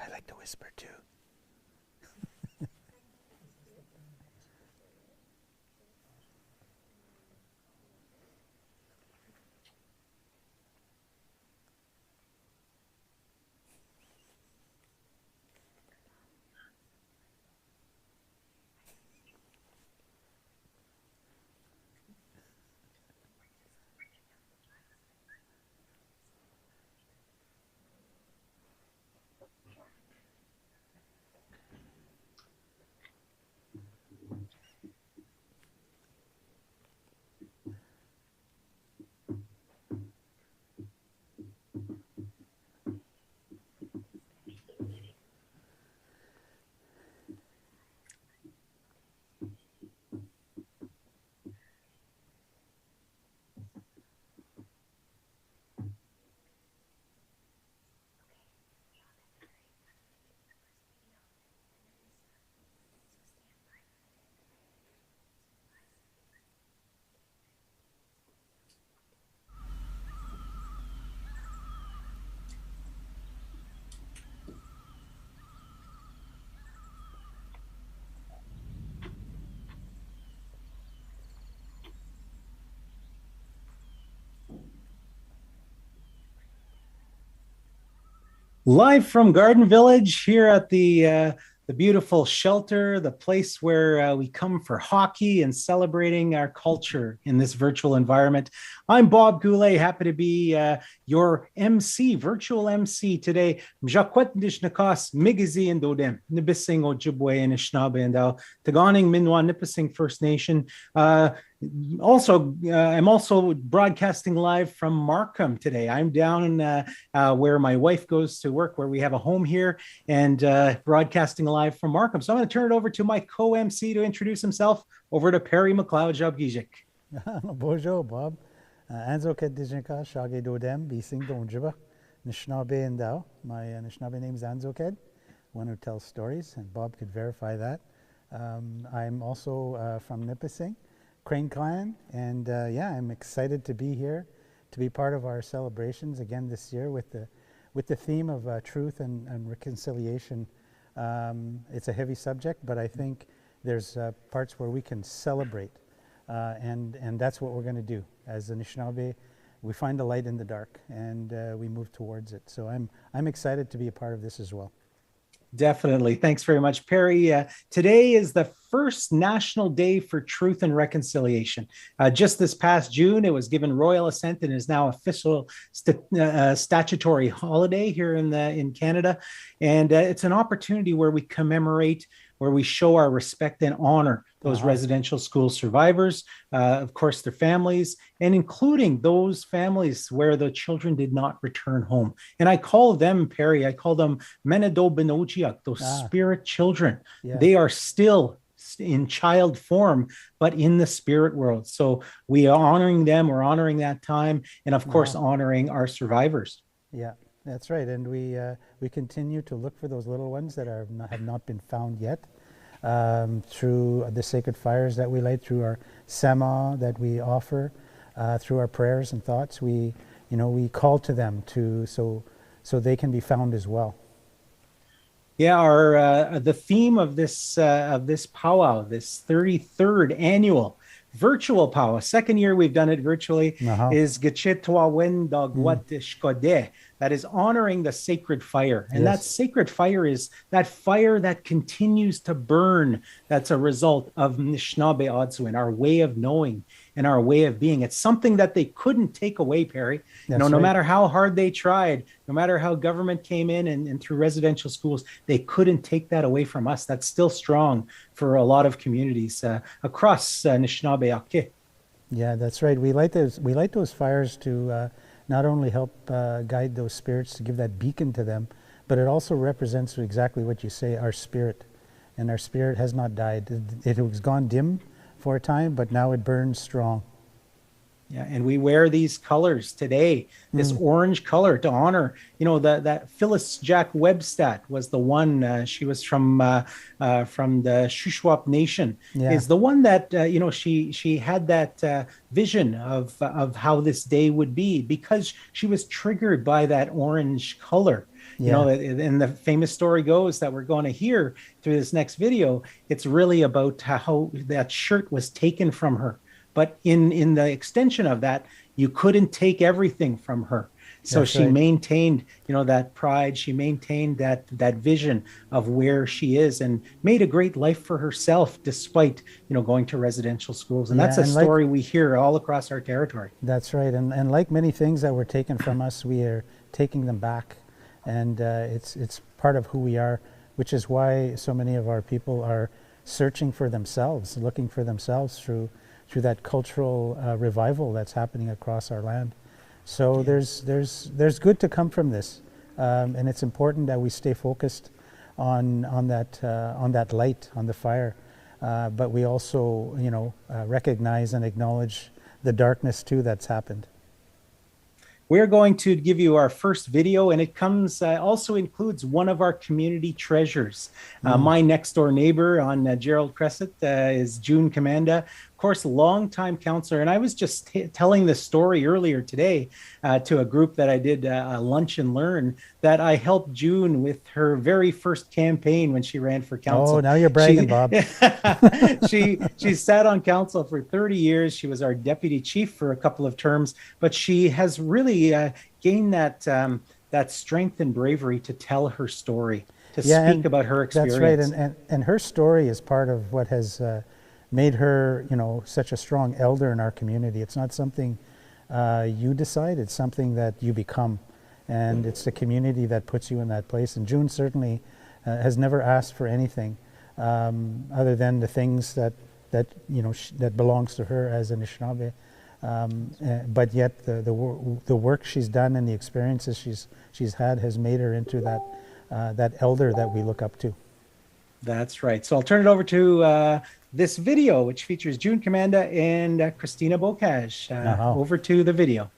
I like to whisper too. Live from Garden Village here at the beautiful shelter, the place where we come for hockey and celebrating our culture in this virtual environment. I'm Bob Goulet, happy to be your MC, virtual MC today. Mjakwet Dishnakas, Migizi and Dodem, Nipissing Ojibwe and Anishinaabe and Taganing Minwa Nipissing First Nation. I'm also broadcasting live from Markham today. I'm down where my wife goes to work, where we have a home here, and broadcasting live from Markham. So I'm going to turn it over to my co-MC to introduce himself. Over to Perry McLeod Jabgizik. Bonjour, Bob. Anzo Kedijinka, Shage Dodem, Bising Donjiba, Anishinaabe and Dao. My Anishinaabe name is Anzo Ked, one who tells stories, and Bob could verify that. I'm also from Nipissing, Crane Clan, and I'm excited to be here, to be part of our celebrations again this year with the theme of truth and reconciliation. It's a heavy subject, but I think there's parts where we can celebrate, and that's what we're going to do. As Anishinaabe, we find a light in the dark, and we move towards it. So I'm excited to be a part of this as well. Definitely. Thanks very much, Perry. Today is the first National Day for Truth and Reconciliation. Just this past June, it was given royal assent and is now official statutory holiday here in Canada. And it's an opportunity where we commemorate, where we show our respect and honor those residential school survivors, of course, their families, and including those families where the children did not return home. And I call them, Perry, I call them Menado Benochiak, those spirit children. Yeah. They are still in child form, but in the spirit world. So we are honoring them, we're honoring that time, and of course, honoring our survivors. Yeah. That's right, and we continue to look for those little ones that have not been found yet, through the sacred fires that we light, through our sema that we offer, through our prayers and thoughts. We call to them so they can be found as well. Yeah, the theme of this powwow, this 33rd annual virtual powwow, second year we've done it virtually, is Gachitwa Wendagwat Shkode. That is honoring the sacred fire. And that sacred fire is that fire that continues to burn. That's a result of Anishinaabe Adsuin, our way of knowing and our way of being. It's something that they couldn't take away, Perry. No matter how hard they tried, no matter how government came in and through residential schools, they couldn't take that away from us. That's still strong for a lot of communities across Anishinaabe Ake. Yeah, that's right. We light those fires to not only help guide those spirits, to give that beacon to them, but it also represents exactly what you say, our spirit. And our spirit has not died. It was gone dim for a time, but now it burns strong. Yeah, and we wear these colors today, this orange color to honor, that Phyllis Jack Webstat was the one. She was from the Shuswap Nation. Yeah. Is the one that she had that vision of how this day would be because she was triggered by that orange color. Yeah. And the famous story goes that we're going to hear through this next video. It's really about how that shirt was taken from her. But in the extension of that, you couldn't take everything from her. So That's she right. maintained, that pride. She maintained that vision of where she is and made a great life for herself, despite, going to residential schools. And Yeah, that's a and story we hear all across our territory. That's right. And like many things that were taken from us, we are taking them back. And it's part of who we are, which is why so many of our people are searching for themselves, looking for themselves through that cultural revival that's happening across our land. So there's good to come from this, and it's important that we stay focused on that light, on the fire, but we also recognize and acknowledge the darkness too that's happened. We're going to give you our first video, and it comes also includes one of our community treasures. My next door neighbor on Gerald Crescent is June Commanda, of course, longtime counselor. And I was just telling this story earlier today to a group that I did a lunch and learn, that I helped June with her very first campaign when she ran for council. Oh, now you're bragging, Bob. She sat on council for 30 years. She was our deputy chief for a couple of terms, but she has really gained that strength and bravery to tell her story, to speak about her experience. That's right, and her story is part of what has made her, such a strong elder in our community. It's not something you decide; it's something that you become, and it's the community that puts you in that place. And June certainly has never asked for anything other than the things that belongs to her as an Anishinaabe. But yet the work she's done and the experiences she's had has made her into that elder that we look up to. That's right. So I'll turn it over to this video, which features June Commanda and Christina Bocage. Over to the video.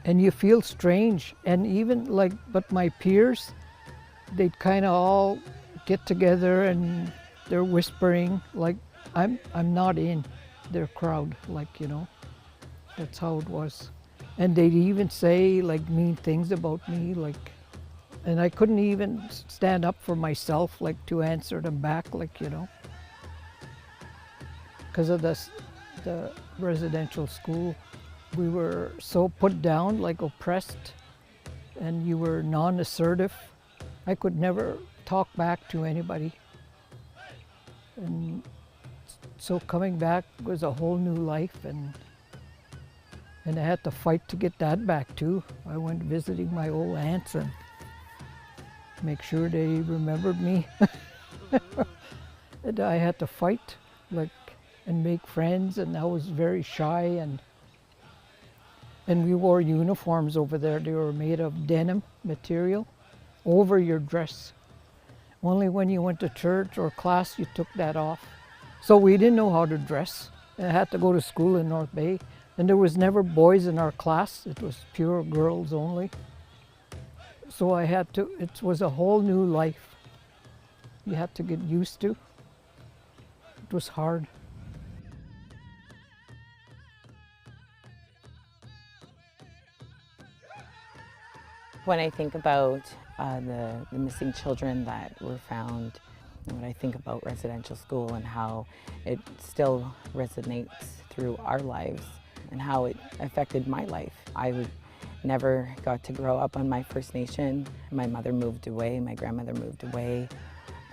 And you feel strange, and even but my peers, they'd kind of all get together and they're whispering like I'm not in their crowd, that's how it was. And they'd even say mean things about me, and I couldn't even stand up for myself to answer them back, because of the residential school. We were so put down, oppressed, and you were non-assertive. I could never talk back to anybody. And so coming back was a whole new life, and I had to fight to get that back too. I went visiting my old aunts and make sure they remembered me. And I had to fight, and make friends, and I was very shy, and we wore uniforms over there. They were made of denim material over your dress. Only when you went to church or class, you took that off. So we didn't know how to dress. I had to go to school in North Bay, and there was never boys in our class. It was pure girls only. So it was a whole new life. You had to get used to. It was hard. When I think about the missing children that were found, when I think about residential school and how it still resonates through our lives, and how it affected my life. Never got to grow up on my First Nation. My mother moved away, my grandmother moved away,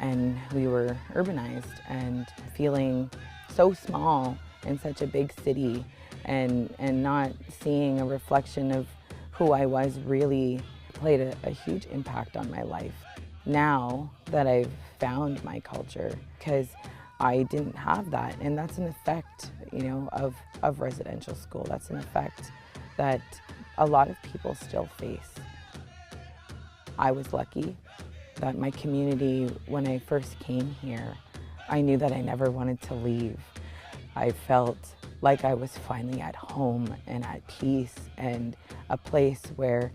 and we were urbanized, and feeling so small in such a big city and not seeing a reflection of who I was really played a huge impact on my life. Now that I've found my culture, because I didn't have that, and that's an effect, you know, of residential school. That's an effect that a lot of people still face. I was lucky that my community, when I first came here, I knew that I never wanted to leave. I felt like I was finally at home and at peace, and a place where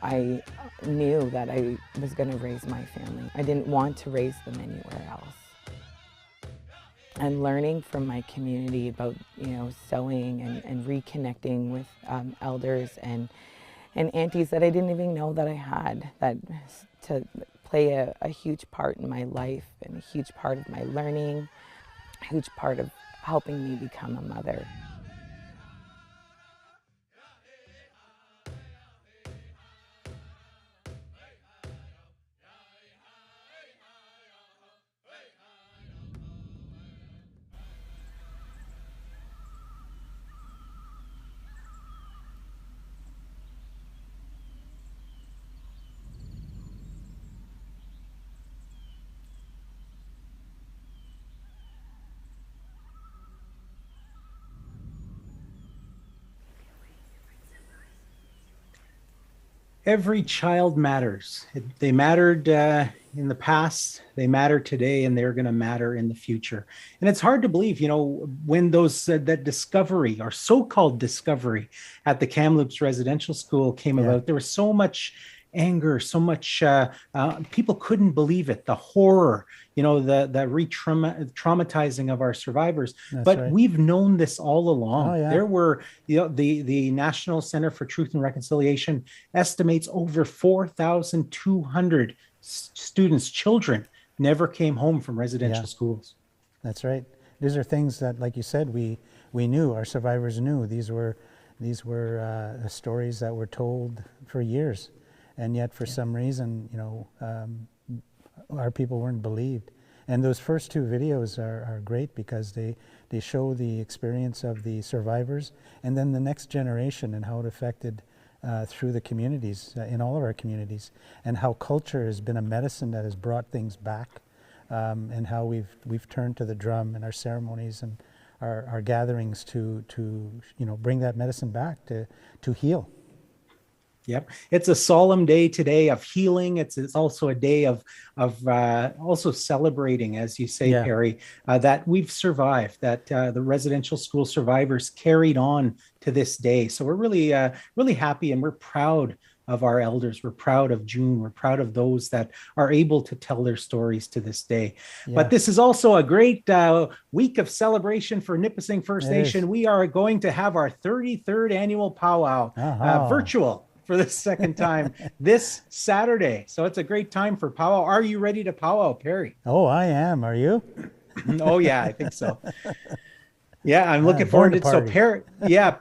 I knew that I was going to raise my family. I didn't want to raise them anywhere else. And learning from my community about, you know, sewing and reconnecting with elders and aunties that I didn't even know that I had, that to play a huge part in my life and a huge part of my learning, a huge part of helping me become a mother. Every child matters. They mattered in the past, they matter today, and they're going to matter in the future. And it's hard to believe, you know, when those that discovery, or so-called discovery, at the Kamloops Residential School came about, there was so much anger, so much people couldn't believe it, the horror, you know, the re-traumatizing of our survivors. But we've known this all along. There were, you know, the National Center for Truth and Reconciliation estimates over 4,200 students, children, never came home from residential schools. That's right. These are things that, like you said, we knew, our survivors knew. These were stories that were told for years. And yet, for some reason, you know, our people weren't believed. And those first two videos are great because they show the experience of the survivors and then the next generation and how it affected through the communities, in all of our communities, and how culture has been a medicine that has brought things back, and how we've turned to the drum in our ceremonies and our gatherings to you know, bring that medicine back to heal. Yep, it's a solemn day today of healing. It's also a day of also celebrating, as you say, Perry, that we've survived, that the residential school survivors carried on to this day. So we're really really happy, and we're proud of our elders. We're proud of June. We're proud of those that are able to tell their stories to this day. But this is also a great week of celebration for Nipissing First Nation. We are going to have our 33rd annual powwow, virtual, for the second time this Saturday. So it's a great time for powwow. Are you ready to powwow, Perry? Oh, I am. Are you? Oh, yeah, I think so. Yeah, I'm looking forward to it. So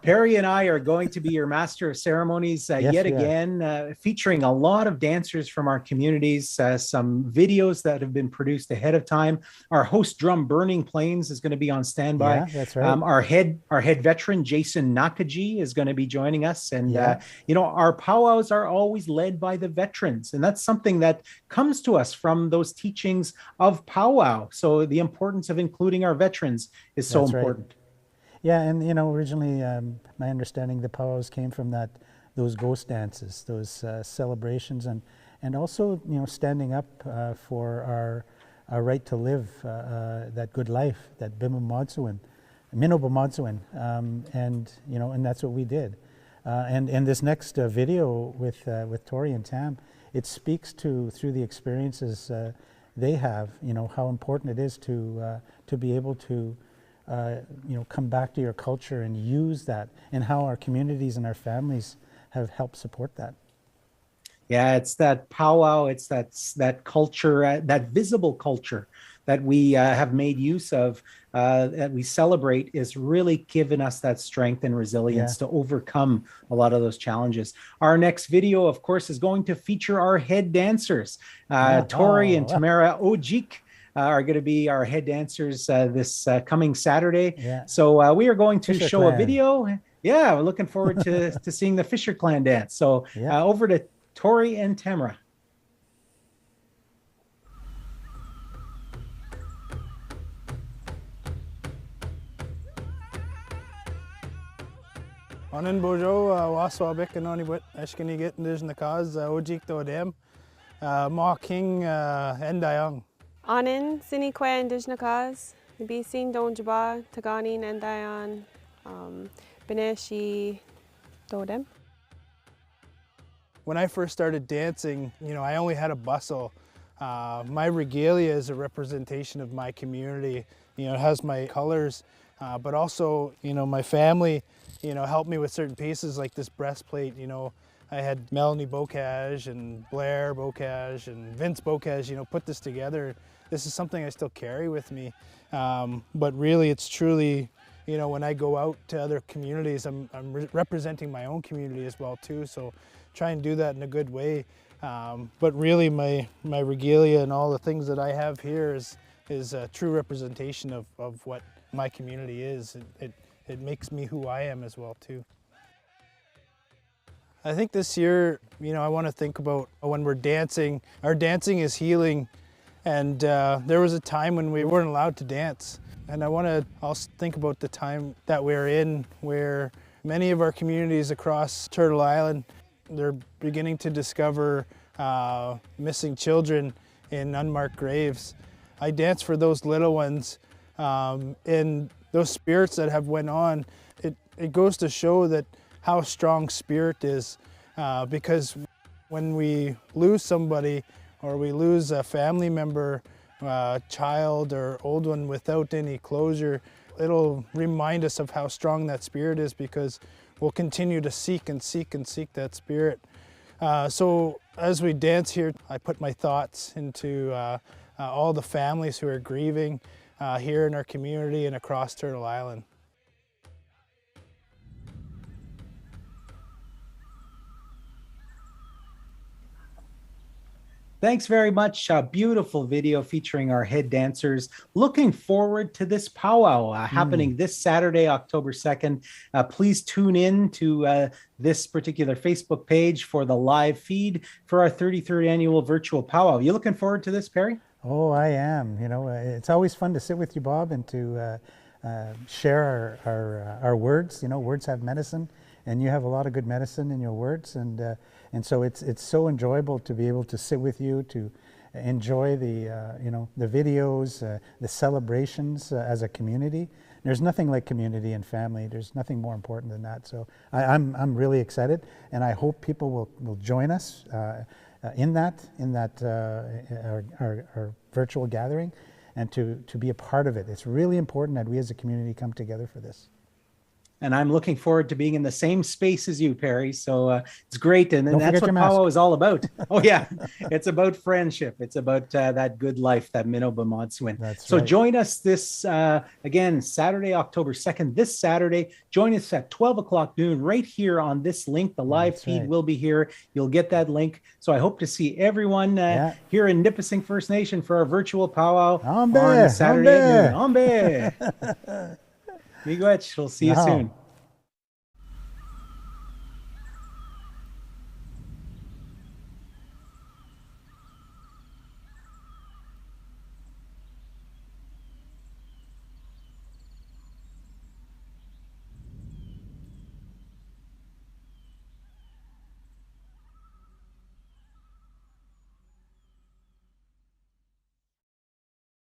Perry and I are going to be your master of ceremonies yet again, featuring a lot of dancers from our communities, some videos that have been produced ahead of time. Our host drum, Burning Plains, is going to be on standby. Yeah, that's right. Our head veteran, Jason Nakaji, is going to be joining us. And, you know, our powwows are always led by the veterans. And that's something that comes to us from those teachings of powwow. So the importance of including our veterans is so important. Yeah, and you know, originally, my understanding, the powwows came from those ghost dances, those celebrations, and also, you know, standing up for our right to live that good life, that Minoba and you know, and that's what we did. And this next video with Tori and Tam, it speaks to, through the experiences they have, you know, how important it is to be able to you know, come back to your culture and use that, and how our communities and our families have helped support that. Yeah, it's that powwow. It's that culture, that visible culture that we have made use of, that we celebrate, is really given us that strength and resilience Yeah. to overcome a lot of those challenges. Our next video, of course, is going to feature our head dancers. Yeah. Tori and Oh, Tamara Ojik are going to be our head dancers this coming Saturday. yeah. So we are going to Fisher show a Clan. video. Yeah, we're looking forward to seeing the Fisher Clan dance. So Yeah. over to Tori and Tamara. Onan bojo waswabik anoni wit ashkani git ndish nakaz ojik to dem ma king endayang. Anin sinikwe Indijnakas, Nipissing Donjaba, Taganin and Dayan, Beneshi Dodem. When I first started dancing, I only had a bustle. My regalia is a representation of my community. It has my colors, but also, my family, helped me with certain pieces like this breastplate. I had Melanie Bocage and Blair Bocage and Vince Bocage, put this together. This is something I still carry with me. But really, it's truly, when I go out to other communities, I'm representing my own community as well too. So try and do that in a good way. But really, my regalia and all the things that I have here is a true representation of what my community is. It makes me who I am as well too. I think this year, I want to think about when we're dancing. Our dancing is healing, and there was a time when we weren't allowed to dance. And I want to also think about the time that we're in, where many of our communities across Turtle Island, they're beginning to discover missing children in unmarked graves. I dance for those little ones, and those spirits that have went on. It goes to show that how strong spirit is, because when we lose somebody or we lose a family member, child or old one without any closure, it'll remind us of how strong that spirit is, because we'll continue to seek and seek and seek that spirit. So as we dance here, I put my thoughts into all the families who are grieving here in our community and across Turtle Island. Thanks very much. A beautiful video featuring our head dancers. Looking forward to this powwow happening this Saturday, October 2nd. Please tune in to this particular Facebook page for the live feed for our 33rd annual virtual powwow. You looking forward to this, Perry? Oh, I am. It's always fun to sit with you, Bob, and to share our words. Words have medicine, and you have a lot of good medicine in your words, and so it's so enjoyable to be able to sit with you, to enjoy the videos, the celebrations as a community. There's nothing like community and family. There's nothing more important than that. So I'm really excited, and I hope people will join us in our virtual gathering, and to be a part of it. It's really important that we as a community come together for this. And I'm looking forward to being in the same space as you, Perry. So it's great. And that's what mask. powwow is all about. Oh, yeah. It's about friendship. It's about that good life, that Minnow Bamadswin. That's right. So join us this, again, Saturday, October 2nd, this Saturday. Join us at 12 o'clock noon right here on this link. The live feed will be here. You'll get that link. So I hope to see everyone here in Nipissing First Nation for our virtual powwow on Saturday at noon. Miigwech. We'll see you soon.